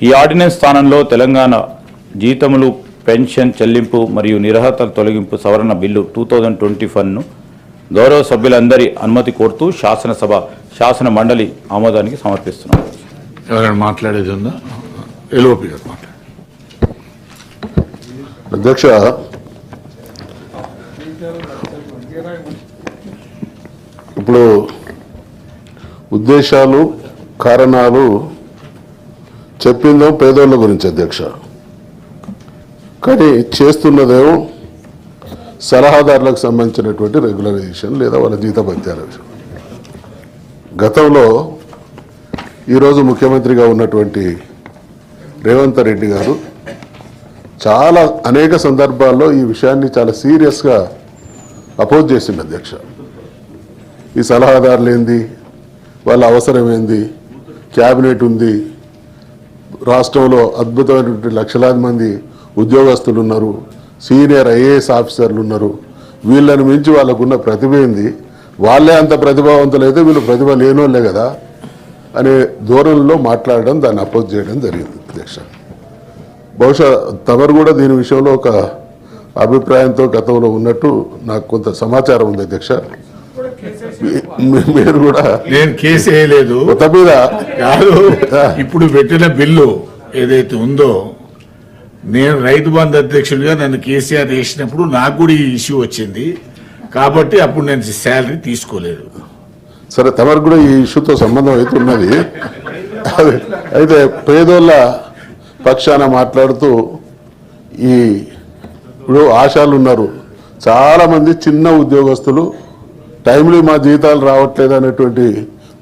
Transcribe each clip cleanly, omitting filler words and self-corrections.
ఈ ఆర్డినెన్స్ స్థానంలో తెలంగాణ జీతములు పెన్షన్ చెల్లింపు మరియు నిరర్హతల తొలగింపు సవరణ బిల్లు 2021ను గౌరవ సభ్యులందరి అనుమతి కోరుతూ శాసన మండలి ఆమోదానికి సమర్పిస్తున్నాం. ఎవరైనా మాట్లాడేది ఉందా? ఎల్ఓపి గారు మాట్లాడు. అధ్యక్ష, ఇప్పుడు ఉద్దేశాలు కారణాలు చెప్పిందో పేదోళ్ళ గురించి అధ్యక్ష, కానీ చేస్తున్నదేమో సలహాదారులకు సంబంధించినటువంటి రెగ్యులరైజేషన్ లేదా వాళ్ళ జీతభత్యాల విషయం. గతంలో ఈరోజు ముఖ్యమంత్రిగా ఉన్నటువంటి రేవంత్ రెడ్డి గారు అనేక సందర్భాల్లో ఈ విషయాన్ని చాలా సీరియస్గా అపోజ్ చేసింది అధ్యక్ష. ఈ సలహాదారులు ఏంది, వాళ్ళ అవసరం ఏంది, క్యాబినెట్ ఉంది, రాష్ట్రంలో అద్భుతమైనటువంటి లక్షలాది మంది ఉద్యోగస్తులు ఉన్నారు, సీనియర్ ఐఏఎస్ ఆఫీసర్లు ఉన్నారు, వీళ్ళని మించి వాళ్ళకున్న ప్రతిభ ఏంది, వాళ్ళే అంత ప్రతిభావంతులు అయితే వీళ్ళు ప్రతిభ లేనోళ్ళే కదా అనే ధోరణిలో మాట్లాడడం, దాన్ని అపోజ్ చేయడం జరిగింది అధ్యక్ష. బహుశా తమరు కూడా దీని విషయంలో ఒక అభిప్రాయంతో గతంలో ఉన్నట్టు నాకు కొంత సమాచారం ఉంది అధ్యక్ష. మీరు కూడా నేను కేసు వేయలేదు కొత్త మీద కాదు, ఇప్పుడు పెట్టిన బిల్లు ఏదైతే ఉందో, నేను రైతు బంధు అధ్యక్షుడిగా నన్ను కేసీఆర్ వేసినప్పుడు నాకు కూడా ఈ ఇష్యూ వచ్చింది కాబట్టి అప్పుడు నేను శాలరీ తీసుకోలేదు. సరే, తమరు కూడా ఈ ఇష్యూతో సంబంధం అయితే ఉన్నది. అయితే పేదోళ్ళ పక్షాన మాట్లాడుతూ ఇప్పుడు ఆశాలు ఉన్నారు, చాలామంది చిన్న ఉద్యోగస్తులు టైంలో మా జీతాలు రావట్లేదు అనేటువంటి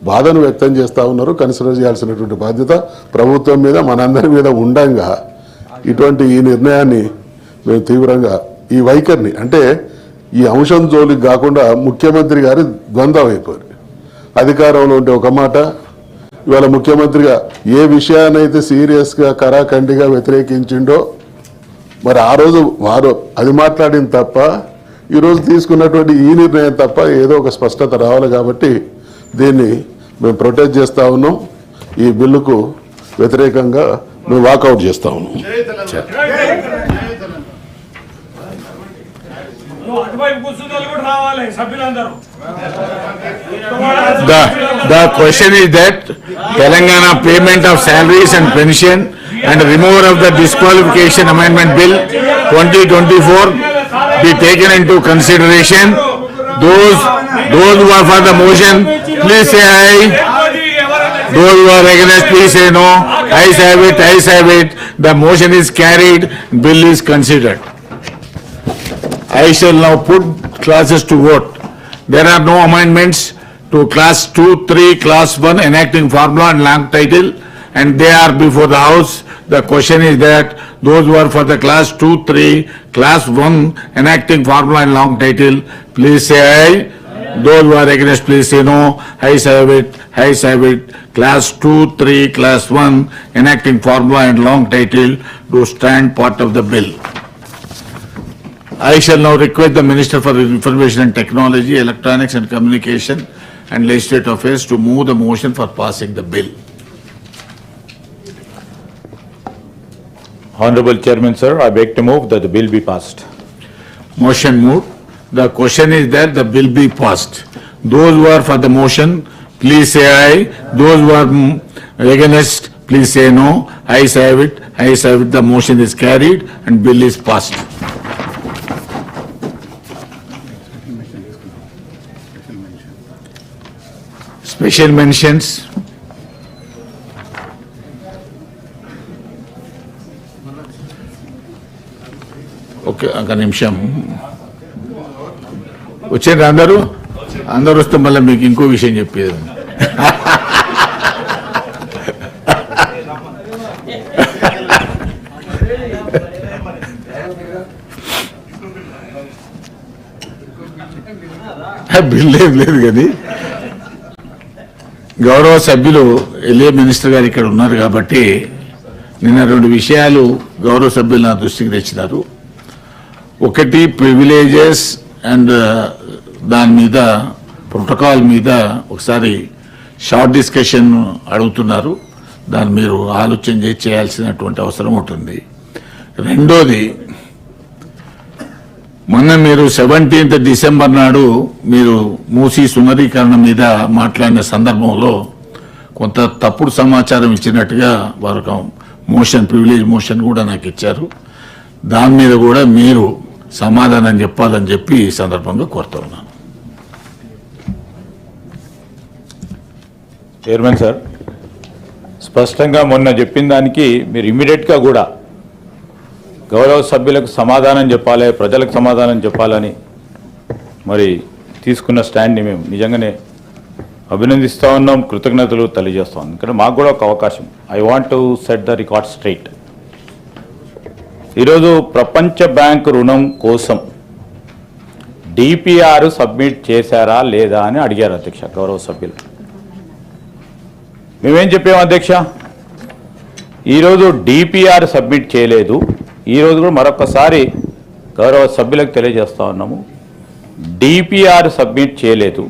బాధను వ్యక్తం చేస్తూ ఉన్నారు. కన్సిడర్ చేయాల్సినటువంటి బాధ్యత ప్రభుత్వం మీద, మనందరి మీద ఉండంగా ఇటువంటి ఈ నిర్ణయాన్ని మేము తీవ్రంగా, ఈ వైఖరిని, అంటే ఈ అంశం జోలికి కాకుండా ముఖ్యమంత్రి గారి ద్వంద్వం అయిపోయారు. అధికారంలో ఉంటే ఒక మాట, ఇవాళ ముఖ్యమంత్రిగా ఏ విషయాన్నైతే సీరియస్గా కరాఖండిగా వ్యతిరేకించిండో మరి ఆ రోజు వారు అది మాట్లాడింది తప్ప, ఈరోజు తీసుకున్నటువంటి ఈ నిర్ణయం తప్ప ఏదో ఒక స్పష్టత రావాలి. కాబట్టి దీన్ని మేము ప్రొటెస్ట్ చేస్తూ ఉన్నాం. ఈ బిల్లుకు వ్యతిరేకంగా మేము వాకౌట్ చేస్తూ ఉన్నాం. The question is that Telangana payment of salaries and pension and removal of the disqualification amendment bill 2024 be taken into consideration. Those who are for the motion, please say aye. Those who are against, please say no. Ayes have it, ayes have it. The motion is carried, bill is considered. I shall now put classes to vote. There are no amendments to class 2, 3, class 1 enacting formula and long title, and they are before the House. The question is that those who are for the class 2, 3, class 1 enacting formula and long title, please say aye. Those who are against, please say no. Ayes have it, ayes have it. Class 2, 3, class 1 enacting formula and long title do stand part of the bill. I shall now request the Minister for Information and Technology, Electronics and Communication and Legislative Affairs to move the motion for passing the bill. Honorable Chairman, sir, I beg to move that the bill be passed. Motion moved. The question is that the bill be passed. Those who are for the motion, please say aye. Those who are against, please say no. Ayes have it, ayes have it. The motion is carried and bill is passed. Special mentions. Okay, ఒక నిమిషం. వచ్చారు అందరూ వస్తే మళ్ళీ మీకు ఇంకో విషయం చెప్పేది. బిల్ ఏం లేదు కానీ గౌరవ సభ్యులు ఎల్ఏ మినిస్టర్ గారు ఇక్కడ ఉన్నారు కాబట్టి నిన్న రెండు విషయాలు గౌరవ సభ్యులు నా దృష్టికి తెచ్చినారు. ఒకటి ప్రివిలేజెస్ అండ్ దాని మీద ప్రోటోకాల్ మీద ఒకసారి షార్ట్ డిస్కషన్ అడుగుతున్నారు. దాన్ని మీరు ఆలోచన చేయాల్సినటువంటి అవసరం ఉంటుంది. రెండోది, మొన్న మీరు 17th డిసెంబర్ నాడు మీరు మూసీ సుందరీకరణ మీద మాట్లాడిన సందర్భంలో కొంత తప్పుడు సమాచారం ఇచ్చినట్టుగా వారు ప్రివిలేజ్ మోషన్ కూడా నాకు ఇచ్చారు. దాని మీద కూడా మీరు సమాధానం చెప్పాలని చెప్పి ఈ సందర్భంగా కోరుతా ఉన్నాను. చైర్మన్ సార్, స్పష్టంగా మొన్న చెప్పిన దానికి మీరు ఇమ్మీడియట్గా కూడా గౌరవ సభ్యులకు సమాధానం చెప్పాలి, ప్రజలకు సమాధానం చెప్పాలని మరి తీసుకున్న స్టాండ్ని మేము నిజంగానే అభినందిస్తూ ఉన్నాం, కృతజ్ఞతలు తెలియజేస్తూ ఉన్నాం. ఇక్కడ మాకు కూడా ఒక అవకాశం. I want to set the record straight. ఈరోజు ప్రపంచ బ్యాంక్ రుణం కోసం డిపిఆర్ సబ్మిట్ చేశారా లేదా అని అడిగారు అధ్యక్ష గౌరవ సభ్యులు. మేమేం చెప్పాము అధ్యక్ష, ఈరోజు డిపిఆర్ సబ్మిట్ చేయలేదు. ఈరోజు కూడా మరొకసారి గౌరవ సభ్యులకు తెలియజేస్తూ ఉన్నాము, డిపిఆర్ సబ్మిట్ చేయలేదు.